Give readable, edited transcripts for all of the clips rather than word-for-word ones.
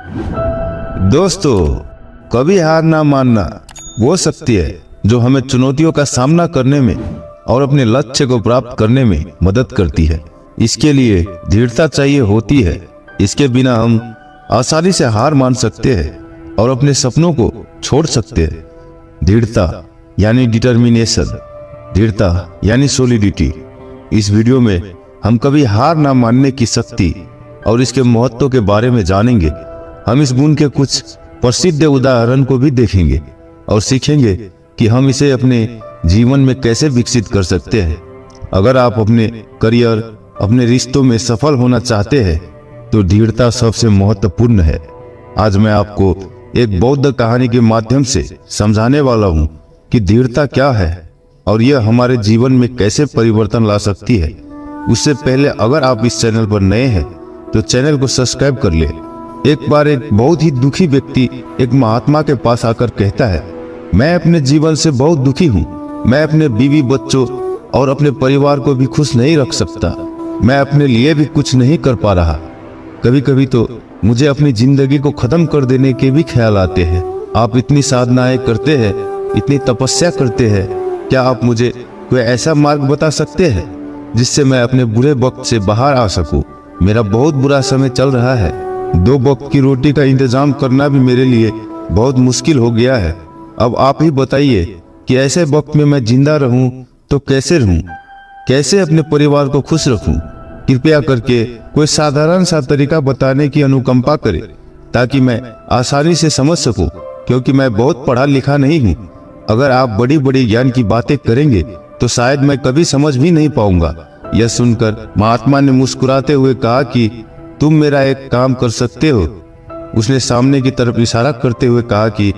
दोस्तों, कभी हार ना मानना वो शक्ति है जो हमें चुनौतियों का सामना करने में और अपने लक्ष्य को प्राप्त करने में मदद करती है। इसके लिए दृढ़ता चाहिए होती है। इसके बिना हम आसानी से हार मान सकते हैं और अपने सपनों को छोड़ सकते हैं। दृढ़ता यानी डिटर्मिनेशन, दृढ़ता यानी सॉलिडिटी। इस वीडियो में हम कभी हार ना मानने की शक्ति और इसके महत्व के बारे में जानेंगे। हम इस गुण के कुछ प्रसिद्ध उदाहरण को भी देखेंगे और सीखेंगे कि हम इसे अपने जीवन में कैसे विकसित कर सकते हैं। अगर आप अपने करियर, अपने रिश्तों में सफल होना चाहते हैं तो दृढ़ता सबसे महत्वपूर्ण है। आज मैं आपको एक बौद्ध कहानी के माध्यम से समझाने वाला हूँ कि दृढ़ता क्या है और यह हमारे जीवन में कैसे परिवर्तन ला सकती है। उससे पहले अगर आप इस चैनल पर नए हैं तो चैनल को सब्सक्राइब कर ले। एक बार एक बहुत ही दुखी व्यक्ति एक महात्मा के पास आकर कहता है, मैं अपने जीवन से बहुत दुखी हूँ। मैं अपने बीवी बच्चों और अपने परिवार को भी खुश नहीं रख सकता। मैं अपने लिए भी कुछ नहीं कर पा रहा। कभी कभी तो मुझे अपनी जिंदगी को खत्म कर देने के भी ख्याल आते हैं। आप इतनी साधनाएं करते हैं, इतनी तपस्या करते हैं, क्या आप मुझे कोई ऐसा मार्ग बता सकते हैं जिससे मैं अपने बुरे वक्त से बाहर आ सकूं? मेरा बहुत बुरा समय चल रहा है। 2 वक्त की रोटी का इंतजाम करना भी मेरे लिए बहुत मुश्किल हो गया है। अब आप ही बताइए कि ऐसे वक्त में मैं जिंदा रहूं तो कैसे रहूं? कैसे अपने परिवार को खुश रखूं? कृपया करके कोई साधारण सा तरीका बताने की अनुकंपा करें ताकि मैं आसानी से समझ सकूं, क्योंकि मैं बहुत पढ़ा लिखा नहीं हूं। अगर आप बड़ी बड़ी ज्ञान की बातें करेंगे तो शायद मैं कभी समझ भी नहीं पाऊंगा। यह सुनकर महात्मा ने मुस्कुराते हुए कहा कि तुम मेरा एक काम कर सकते हो। उसने सामने की तरफ इशारा करते हुए कहा कि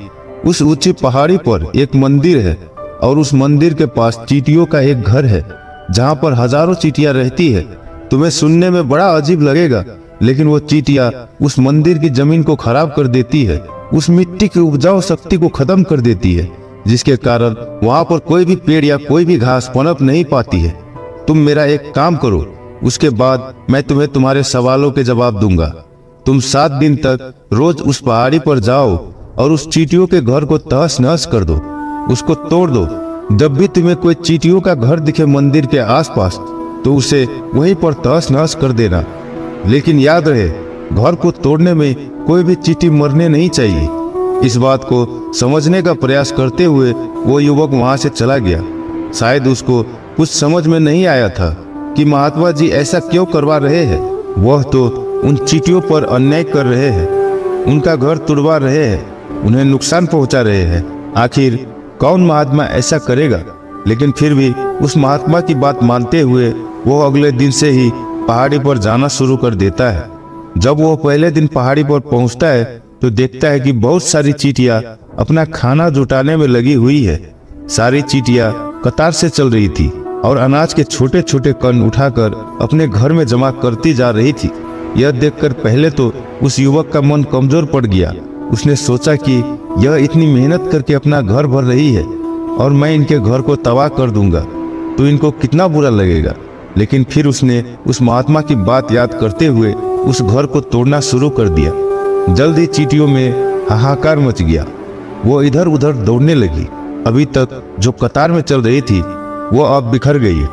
उस ऊंची पहाड़ी पर एक मंदिर है और उस मंदिर के पास चींटियों का एक घर है जहां पर हजारों चींटियां रहती है। तुम्हें सुनने में बड़ा अजीब लगेगा, लेकिन वो चींटियां उस मंदिर की जमीन को खराब कर देती है, उस मिट्टी की उपजाऊ शक्ति को खत्म कर देती है, जिसके कारण वहां पर कोई भी पेड़ या कोई भी घास पनप नहीं पाती है। तुम मेरा एक काम करो, उसके बाद मैं तुम्हें तुम्हारे सवालों के जवाब दूंगा। तुम 7 दिन तक रोज उस पहाड़ी पर जाओ और उस चींटियों के घर को तहस नहस कर दो, उसको तोड़ दो। जब भी तुम्हें कोई चींटियों का घर दिखे मंदिर के आसपास तो उसे वहीं पर तहस नहस कर देना। लेकिन याद रहे, घर को तोड़ने में कोई भी चींटी मरने नहीं चाहिए। इस बात को समझने का प्रयास करते हुए वो युवक वहां से चला गया। शायद उसको कुछ समझ में नहीं आया था कि महात्मा जी ऐसा क्यों करवा रहे हैं। वह तो उन चींटियों पर अन्याय कर रहे हैं, उनका घर तुड़वा रहे हैं, उन्हें नुकसान पहुंचा रहे हैं। आखिर कौन महात्मा ऐसा करेगा? लेकिन फिर भी उस महात्मा की बात मानते हुए वो अगले दिन से ही पहाड़ी पर जाना शुरू कर देता है। जब वो पहले दिन पहाड़ी पर पहुंचता है तो देखता है कि बहुत सारी चींटियां अपना खाना जुटाने में लगी हुई है। सारी चींटियां कतार से चल रही थी और अनाज के छोटे छोटे कण उठाकर अपने घर में जमा करती जा रही थी। यह देखकर पहले तो उस युवक का मन कमजोर पड़ गया। उसने सोचा कि यह इतनी मेहनत करके अपना घर भर रही है और मैं इनके घर को तबाह कर दूंगा तो इनको कितना बुरा लगेगा। लेकिन फिर उसने उस महात्मा की बात याद करते हुए उस घर को तोड़ना शुरू कर दिया। जल्द ही चींटियों में हाहाकार मच गया। वो इधर उधर दौड़ने लगी। अभी तक जो कतार में चल रही थी वो अब बिखर गई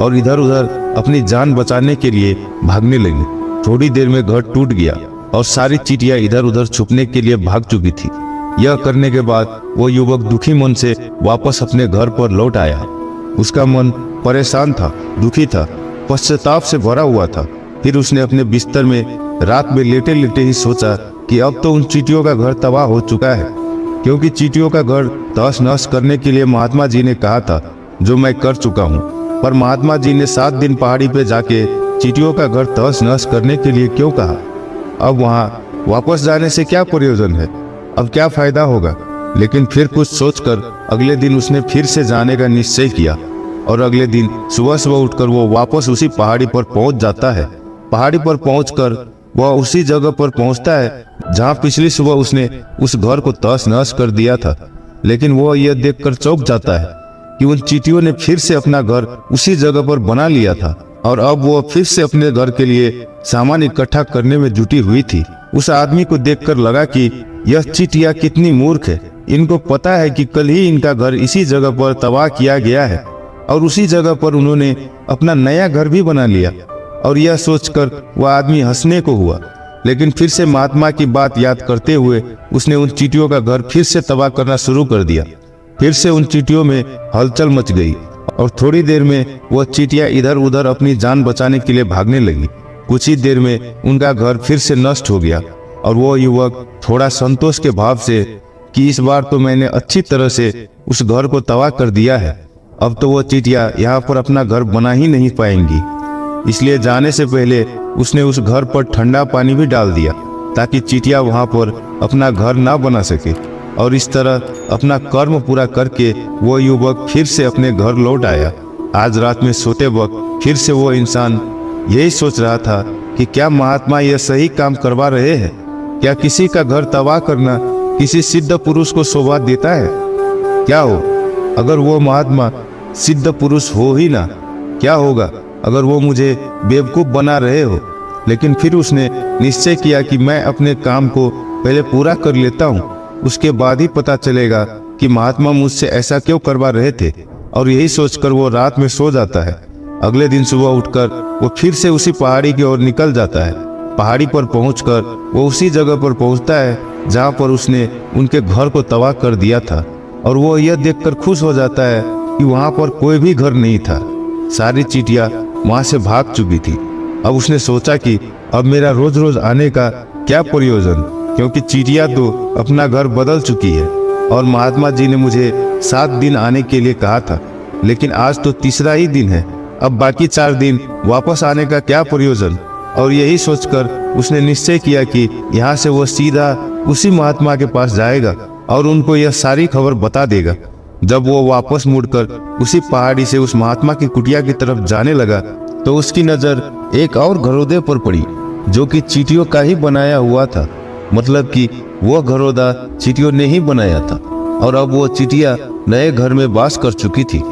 और इधर उधर अपनी जान बचाने के लिए भागने लगी। थोड़ी देर में घर टूट गया और सारी चींटियां इधर उधर छुपने के लिए भाग चुकी थी। यह करने के बाद वो युवक दुखी मन से वापस अपने घर पर लौट आया। उसका मन परेशान था, दुखी था, पश्चाताप से भरा हुआ था। फिर उसने अपने बिस्तर में रात में लेटे लेटे ही सोचा कि अब तो उन चींटियों का घर तबाह हो चुका है, क्योंकि चींटियों का घर तहस नहस करने के लिए महात्मा जी ने कहा था, जो मैं कर चुका हूँ। पर महात्मा जी ने 7 दिन पहाड़ी पे जाके चींटियों का घर तहस नहस करने के लिए क्यों कहा? अब वहाँ वापस जाने से क्या प्रयोजन है? अब क्या फायदा होगा? लेकिन फिर कुछ सोचकर अगले दिन उसने फिर से जाने का निश्चय किया और अगले दिन सुबह सुबह उठकर वो वापस उसी पहाड़ी पर पहुंच जाता है। पहाड़ी पर पहुंचकर वह उसी जगह पर पहुंचता है जहां पिछली सुबह उसने उस घर को तहस नहस कर दिया था। लेकिन वह यह देखकर चौंक जाता है कि उन चींटियों ने फिर से अपना घर उसी जगह पर बना लिया था और अब वो फिर से अपने घर के लिए सामान इकट्ठा करने में जुटी हुई थी। उस आदमी को देखकर लगा कि यह चींटियां कितनी मूर्ख है। इनको पता है कि कल ही इनका घर इसी जगह पर तबाह किया गया है और उसी जगह पर उन्होंने अपना नया घर भी बना लिया। और यह सोचकर वह आदमी हंसने को हुआ, लेकिन फिर से महात्मा की बात याद करते हुए उसने उन चींटियों का घर फिर से तबाह करना शुरू कर दिया। फिर से उन चींटियों में हलचल मच गई और थोड़ी देर में वह चींटियां इधर उधर अपनी जान बचाने के लिए भागने लगी। कुछ ही देर में उनका घर फिर से नष्ट हो गया और वो युवक थोड़ा संतोष के भाव से कि इस बार तो मैंने अच्छी तरह से उस घर को तबाह कर दिया है, अब तो वो चींटियां यहाँ पर अपना घर बना ही नहीं पाएंगी। इसलिए जाने से पहले उसने उस घर पर ठंडा पानी भी डाल दिया ताकि चींटियां वहां पर अपना घर ना बना सके। और इस तरह अपना कर्म पूरा करके वो युवक फिर से अपने घर लौट आया। आज रात में सोते वक्त फिर से वो इंसान यही सोच रहा था कि क्या महात्मा यह सही काम करवा रहे हैं? क्या किसी का घर तबाह करना किसी सिद्ध पुरुष को शोभा देता है? क्या हो अगर वो महात्मा सिद्ध पुरुष हो ही ना? क्या होगा अगर वो मुझे बेवकूफ बना रहे हो? लेकिन फिर उसने निश्चय किया कि मैं अपने काम को पहले पूरा कर लेता हूँ, उसके बाद ही पता चलेगा कि महात्मा मुझसे ऐसा क्यों करवा रहे थे। और यही सोचकर वो रात में सो जाता है। अगले दिन सुबह उठकर वो फिर से उसी पहाड़ी की ओर निकल जाता है। पहाड़ी पर पहुंचकर वो उसी जगह पर पहुंचता है जहां पर उसने उनके घर को तबाह कर दिया था। और वो यह देखकर खुश हो जाता है कि वहां पर कोई भी घर नहीं था। सारी चींटियां वहां से भाग चुकी थी। अब उसने सोचा कि अब मेरा रोज रोज आने का क्या प्रयोजन, क्योंकि चींटियां तो अपना घर बदल चुकी है और महात्मा जी ने मुझे 7 दिन आने के लिए कहा था, लेकिन आज तो तीसरा ही दिन है। अब बाकी 4 दिन वापस आने का क्या प्रयोजन। और यही सोचकर उसने निश्चय किया कि यहाँ से वो सीधा उसी महात्मा के पास जाएगा और उनको यह सारी खबर बता देगा। जब वो वापस मुड़कर उसी पहाड़ी से उस महात्मा की कुटिया की तरफ जाने लगा तो उसकी नजर एक और घरोदे पर पड़ी जो कि चींटियों का ही बनाया हुआ था। मतलब कि वो घरोदा चींटियों ने ही बनाया था और अब वो चींटियां नए घर में वास कर चुकी थी।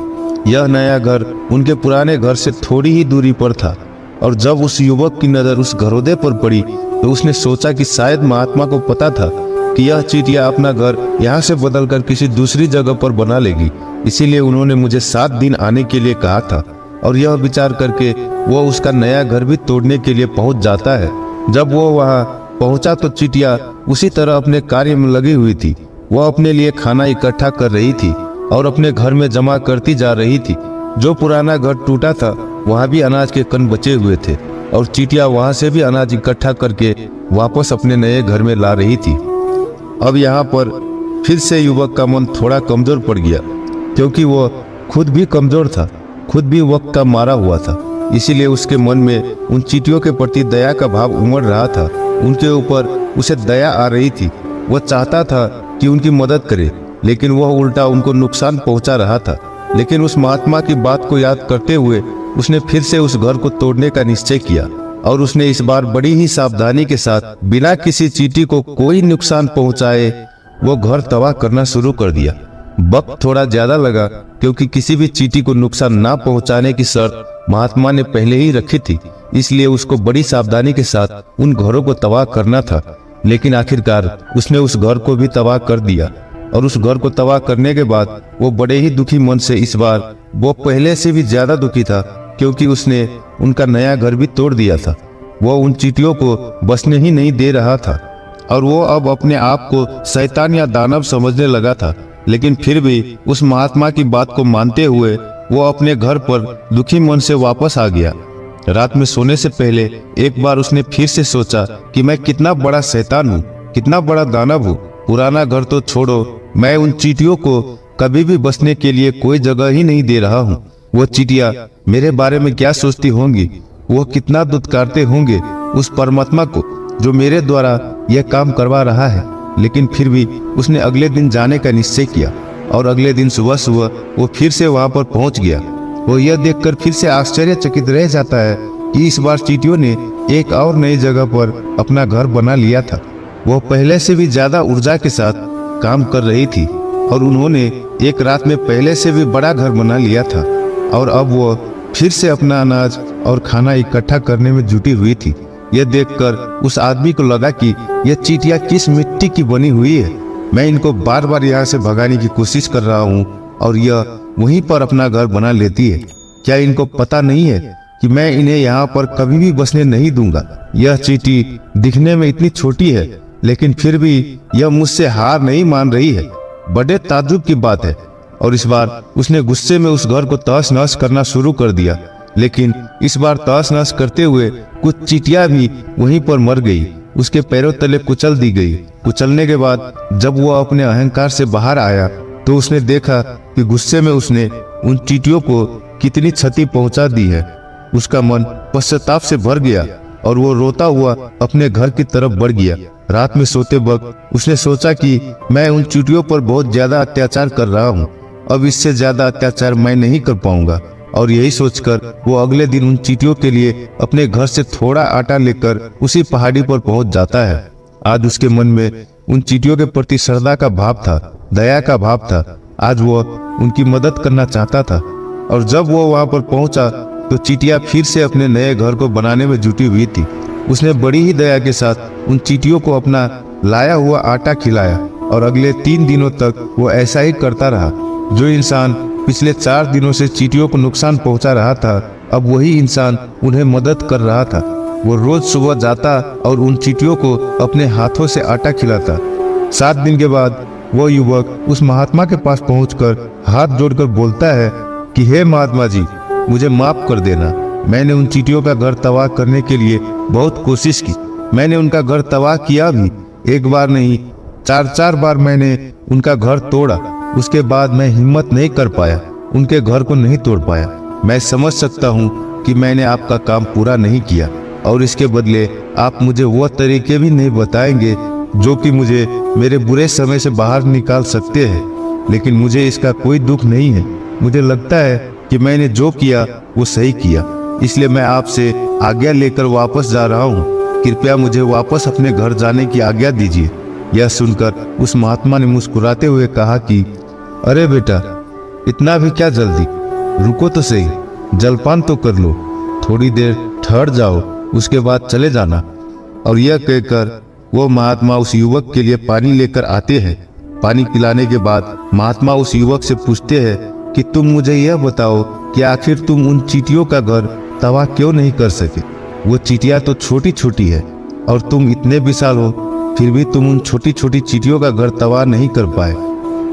यह नया घर उनके पुराने घर से थोड़ी ही दूरी पर था। और जब उस युवक की नजर उस घरोदे पर पड़ी तो उसने सोचा कि शायद महात्मा को पता था कि यह चींटियां अपना घर यहाँ से बदलकर किसी दूसरी जगह पर बना लेगी, इसीलिए उन्होंने मुझे 7 दिन आने के लिए कहा था। और यह विचार करके वो उसका नया घर भी तोड़ने के लिए पहुंच जाता है। जब वो वहां पहुंचा तो चींटियां उसी तरह अपने कार्य में लगी हुई थी। वह अपने लिए खाना इकट्ठा कर रही थी और अपने घर में जमा करती जा रही थी। जो पुराना घर टूटा था वहां भी अनाज के कण बचे हुए थे और चींटियां वहां से भी अनाज इकट्ठा करके वापस अपने नए घर में ला रही थी। अब यहाँ पर फिर से युवक का मन थोड़ा कमजोर पड़ गया, क्योंकि वो खुद भी कमजोर था, खुद भी वक्त का मारा हुआ था। इसीलिए उसके मन में उन चींटियों के प्रति दया का भाव उमड़ रहा था। उनके ऊपर उसे दया आ रही थी। वह चाहता था कि उनकी मदद करे, लेकिन वह उल्टा उनको नुकसान पहुंचा रहा था। लेकिन उस महात्मा की बात को याद करते हुए उसने फिर से उस घर को तोड़ने का निश्चय किया और उसने इस बार बड़ी ही सावधानी के साथ बिना किसी चींटी को कोई नुकसान पहुंचाए वो घर तबाह करना शुरू कर दिया। वक्त थोड़ा ज्यादा लगा, क्योंकि किसी भी चींटी को नुकसान ना पहुंचाने की शर्त महात्मा ने पहले ही रखी थी। इसलिए उसको बड़ी सावधानी के साथ उन घरों को तबाह करना था। लेकिन आखिरकार उसने उस घर को भी तबाह कर दिया। और उस घर को तबाह करने के बाद वो बड़े ही दुखी मन से, इस बार वो पहले से भी ज्यादा दुखी था, क्योंकि उसने उनका नया घर भी तोड़ दिया था। वो उन चींटियों को बसने ही नहीं दे रहा था और वो अब अपने आप को शैतान या दानव समझने लगा था। लेकिन फिर भी उस महात्मा की बात को मानते हुए वो अपने घर पर दुखी मन से वापस आ गया। रात में सोने से पहले एक बार उसने फिर से सोचा कि मैं कितना बड़ा शैतान हूँ, कितना बड़ा दानव हूँ। पुराना घर तो छोड़ो, मैं उन चींटियों को कभी भी बसने के लिए कोई जगह ही नहीं दे रहा हूँ। वो चींटियां मेरे बारे में क्या सोचती होंगी, वो कितना दुत्कारते होंगे उस परमात्मा को जो मेरे द्वारा यह काम करवा रहा है। लेकिन फिर भी उसने अगले दिन जाने का निश्चय किया और अगले दिन सुबह सुबह वो फिर से वहां पर पहुंच गया। वो यह देखकर फिर से आश्चर्यचकित रह जाता है कि इस बार चींटियों ने एक और नई जगह पर अपना घर बना लिया था। वो पहले से भी ज्यादा ऊर्जा के साथ काम कर रही थी और उन्होंने एक रात में पहले से भी बड़ा घर बना लिया था। और अब वो फिर से अपना अनाज और खाना इकट्ठा करने में जुटी हुई थी। यह देखकर उस आदमी को लगा कि यह चींटियां किस मिट्टी की बनी हुई है। मैं इनको बार बार यहाँ से भगाने की कोशिश कर रहा हूँ और यह वहीं पर अपना घर बना लेती है। क्या इनको पता नहीं है कि मैं इन्हें यहाँ पर कभी भी बसने नहीं दूंगा। यह चींटी दिखने में इतनी छोटी है, लेकिन फिर भी यह मुझसे हार नहीं मान रही है। बड़े ताज्जुब की बात है। और इस बार उसने गुस्से में उस घर को तहस नहस करना शुरू कर दिया। लेकिन इस बार तहस नहस करते हुए कुछ चींटियां भी वहीं पर मर गई, उसके पैरों तले कुचल दी गई। कुचलने के बाद जब वह अपने अहंकार से बाहर आया तो उसने देखा कि गुस्से में उसने उन चींटियों को कितनी क्षति पहुंचा दी है। उसका मन पश्चाताप से भर गया और वो रोता हुआ अपने घर की तरफ बढ़ गया। रात में सोते वक्त उसने सोचा कि मैं उन चींटियों पर बहुत ज्यादा अत्याचार कर रहा हूँ, अब इससे ज्यादा अत्याचार मैं नहीं कर पाऊंगा। और यही सोचकर वो अगले दिन उन चींटियों के लिए अपने घर से थोड़ा आटा लेकर उसी पहाड़ी पर पहुंच जाता है। आज उसके मन में उन चींटियों के प्रति श्रद्धा का भाव था, दया का भाव था। आज वो उनकी मदद करना चाहता था। और जब वो वहां पर पहुंचा तो चींटियां फिर से अपने नए घर को बनाने में जुटी हुई थी। उसने बड़ी ही दया के साथ उन चींटियों को अपना लाया हुआ आटा खिलाया और अगले 3 दिनों तक वो ऐसा ही करता रहा। जो इंसान पिछले 4 दिनों से चींटियों को नुकसान पहुंचा रहा था, अब वही इंसान उन्हें मदद कर रहा था। वो रोज सुबह जाता और उन चींटियों को अपने हाथों से आटा खिलाता। 7 दिन के बाद वो युवक उस महात्मा के पास पहुंचकर हाथ जोड़कर बोलता है कि हे महात्मा जी, मुझे माफ कर देना। मैंने उन चींटियों का घर तबाह करने के लिए बहुत कोशिश की। मैंने उनका घर तबाह किया भी, एक बार नहीं 4 बार मैंने उनका घर तोड़ा। उसके बाद मैं हिम्मत नहीं कर पाया, उनके घर को नहीं तोड़ पाया। मैं समझ सकता हूँ कि मैंने आपका काम पूरा नहीं किया और इसके बदले आप मुझे वो तरीके भी नहीं बताएंगे जो कि मुझे मेरे बुरे समय से बाहर निकाल सकते हैं। लेकिन मुझे इसका कोई दुख नहीं है। मुझे लगता है कि मैंने जो किया वो सही किया, इसलिए मैं आपसे आज्ञा लेकर वापस जा रहा हूँ। कृपया मुझे वापस अपने घर जाने की आज्ञा दीजिए। यह सुनकर उस महात्मा ने मुस्कुराते हुए कहा कि अरे बेटा, इतना भी क्या जल्दी, रुको तो सही, जलपान तो कर लो, थोड़ी देर ठहर जाओ, उसके बाद चले जाना। और यह कहकर वो महात्मा उस युवक के लिए पानी लेकर आते हैं। पानी पिलाने के बाद महात्मा उस युवक से पूछते हैं कि तुम मुझे यह बताओ कि आखिर तुम उन चींटियों का घर तबाह क्यों नहीं कर सके। वो चींटियां तो छोटी छोटी है और तुम इतने विशाल हो, फिर भी तुम उन छोटी छोटी चींटियों का घर तबाह नहीं कर पाए।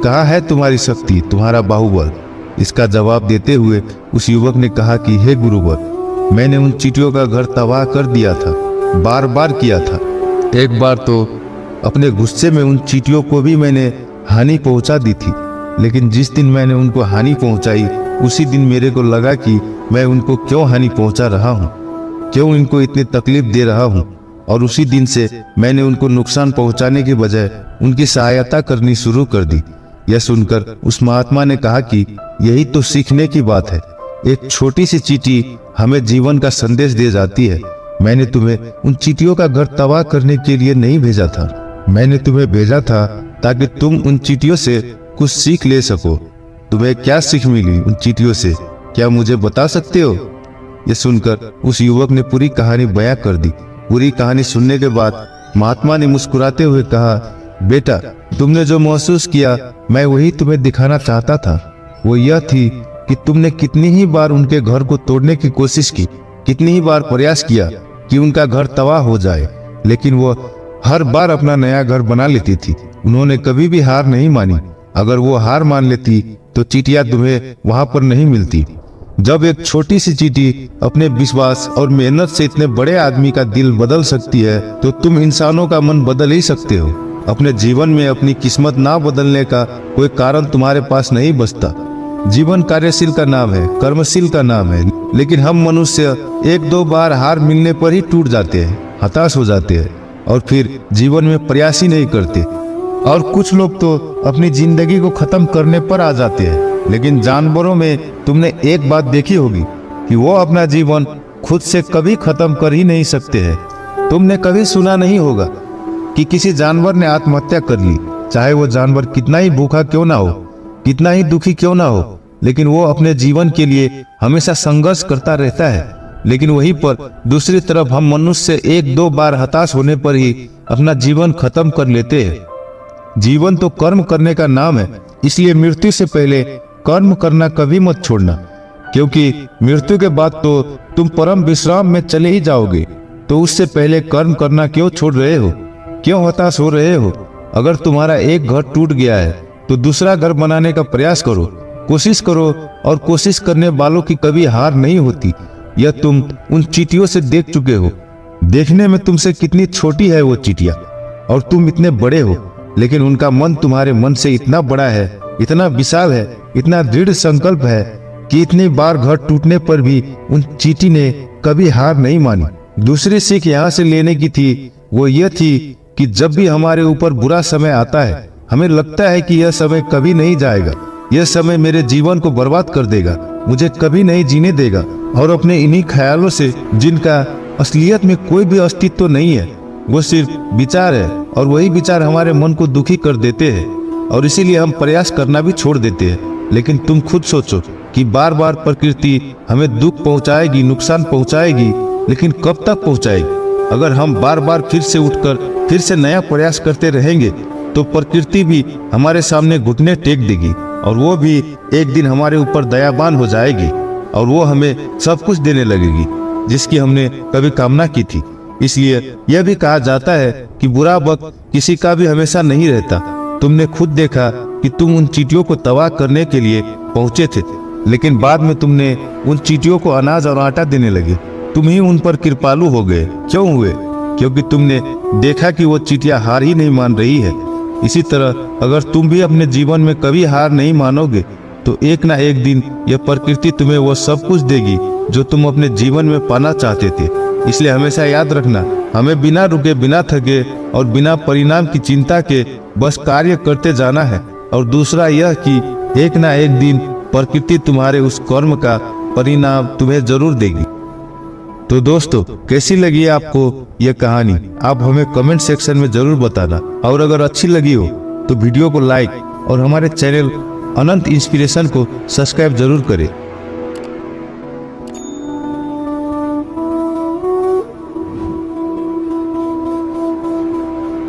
कहाँ है तुम्हारी शक्ति, तुम्हारा बाहुबल। इसका जवाब देते हुए उस युवक ने कहा कि हे गुरुवर, मैंने उन चींटियों का घर तबाह कर दिया था, बार बार किया था। एक बार तो अपने गुस्से में उन चींटियों को भी मैंने हानि पहुंचा दी थी। लेकिन जिस दिन मैंने उनको हानि पहुंचाई, उसी दिन मेरे को लगा कि मैं उनको क्यों हानि पहुंचा रहा हूं, क्यों इनको इतनी तकलीफ दे रहा हूं। और उसी दिन से मैंने उनको नुकसान पहुंचाने के बजाय उनकी सहायता करनी शुरू कर दी। यह सुनकर उस महात्मा ने कहा कि यही तो सीखने की बात है। एक छोटी सी चींटी हमें जीवन का संदेश दे जाती है। मैंने तुम्हें उन चींटियों का घर तबाह करने के लिए नहीं भेजा था, मैंने तुम्हें भेजा था ताकि तुम उन चींटियों से कुछ सीख ले सको। तुम्हें क्या सीख मिली उन चींटियों से, क्या मुझे बता सकते हो? यह सुनकर उस युवक ने पूरी कहानी बयां कर दी। पूरी कहानी सुनने के बाद महात्मा ने मुस्कुराते हुए कहा, बेटा, तुमने जो महसूस किया मैं वही तुम्हें दिखाना चाहता था। वो यह थी कि तुमने कितनी ही बार उनके घर को तोड़ने की कोशिश की, कितनी ही बार प्रयास किया कि उनका घर तबाह हो जाए, लेकिन वो हर बार अपना नया घर बना लेती थी। उन्होंने कभी भी हार नहीं मानी। अगर वो हार मान लेती तो चींटियां तुम्हें वहां पर नहीं मिलती। जब एक छोटी सी चींटी अपने विश्वास और मेहनत से इतने बड़े आदमी का दिल बदल सकती है, तो तुम इंसानों का मन बदल ही सकते हो। अपने जीवन में अपनी किस्मत ना बदलने का कोई कारण तुम्हारे पास नहीं बचता। जीवन कार्यशील का नाम है, कर्मशील का नाम है, लेकिन हम मनुष्य 1-2 बार हार मिलने पर ही टूट जाते हैं, हताश हो जाते हैं और फिर जीवन में प्रयास ही नहीं करते। और कुछ लोग तो अपनी जिंदगी को खत्म करने पर आ जाते हैं। लेकिन जानवरों में तुमने एक बात देखी होगी कि वो अपना जीवन खुद से कभी खत्म कर ही नहीं सकते हैं। तुमने कभी सुना नहीं होगा कि किसी जानवर ने आत्महत्या कर ली, चाहे वो जानवर कितना ही भूखा क्यों ना हो, कितना ही दुखी क्यों ना हो, लेकिन वो अपने जीवन के लिए हमेशा संघर्ष करता रहता है। लेकिन वहीं पर दूसरी तरफ हम मनुष्य एक दो बार हताश होने पर ही अपना जीवन खत्म कर लेते हैं। जीवन तो कर्म करने का नाम है, इसलिए मृत्यु से पहले कर्म करना कभी मत छोड़ना, क्योंकि मृत्यु के बाद तो तुम परम विश्राम में चले ही जाओगे। तो उससे पहले कर्म करना क्यों छोड़ रहे हो, क्यों हताश हो रहे हो? अगर तुम्हारा एक घर टूट गया है तो दूसरा घर बनाने का प्रयास करो, कोशिश करो, और कोशिश करने वालों की कभी हार नहीं होती। यह तुम उन चींटियों से देख चुके हो। देखने में तुमसे कितनी छोटी है वो चींटियां, और तुम इतने बड़े हो, लेकिन उनका मन तुम्हारे मन से इतना बड़ा है, इतना विशाल है, इतना दृढ़ संकल्प है कि इतनी बार घर टूटने पर भी उन चींटी ने कभी हार नहीं मानी। दूसरी सीख यहाँ से लेने की थी, वो यह थी कि जब भी हमारे ऊपर बुरा समय आता है, हमें लगता है कि यह समय कभी नहीं जाएगा, यह समय मेरे जीवन को बर्बाद कर देगा, मुझे कभी नहीं जीने देगा। और अपने इन्हीं ख्यालों से, जिनका असलियत में कोई भी अस्तित्व नहीं है, वो सिर्फ विचार है, और वही विचार हमारे मन को दुखी कर देते हैं, और इसीलिए हम प्रयास करना भी छोड़ देते हैं। लेकिन तुम खुद सोचो कि बार बार प्रकृति हमें दुख पहुंचाएगी, नुकसान पहुंचाएगी, लेकिन कब तक पहुंचाएगी? अगर हम बार बार फिर से उठकर फिर से नया प्रयास करते रहेंगे तो प्रकृति भी हमारे सामने घुटने टेक देगी, और वो भी एक दिन हमारे ऊपर दयावान हो जाएगी, और वो हमें सब कुछ देने लगेगी जिसकी हमने कभी कामना की थी। इसलिए यह भी कहा जाता है कि बुरा वक्त किसी का भी हमेशा नहीं रहता। तुमने खुद देखा कि तुम उन चींटियों को तबाह करने के लिए पहुंचे थे, लेकिन बाद में तुमने उन चींटियों को अनाज और आटा देने लगे। तुम ही उन पर कृपालु हो गए। क्यों हुए? क्योंकि तुमने देखा कि वो चींटियां हार ही नहीं मान रही है। इसी तरह अगर तुम भी अपने जीवन में कभी हार नहीं मानोगे तो एक ना एक दिन यह प्रकृति तुम्हें वो सब कुछ देगी जो तुम अपने जीवन में पाना चाहते थे। इसलिए हमेशा याद रखना, हमें बिना रुके, बिना थके और बिना परिणाम की चिंता के बस कार्य करते जाना है। और दूसरा यह कि एक ना एक दिन प्रकृति तुम्हारे उस कर्म का परिणाम तुम्हें जरूर देगी। तो दोस्तों, कैसी लगी आपको यह कहानी? आप हमें कमेंट सेक्शन में जरूर बताना, और अगर अच्छी लगी हो तो वीडियो को लाइक और हमारे चैनल अनंत इंस्पिरेशन को सब्सक्राइब जरूर करें।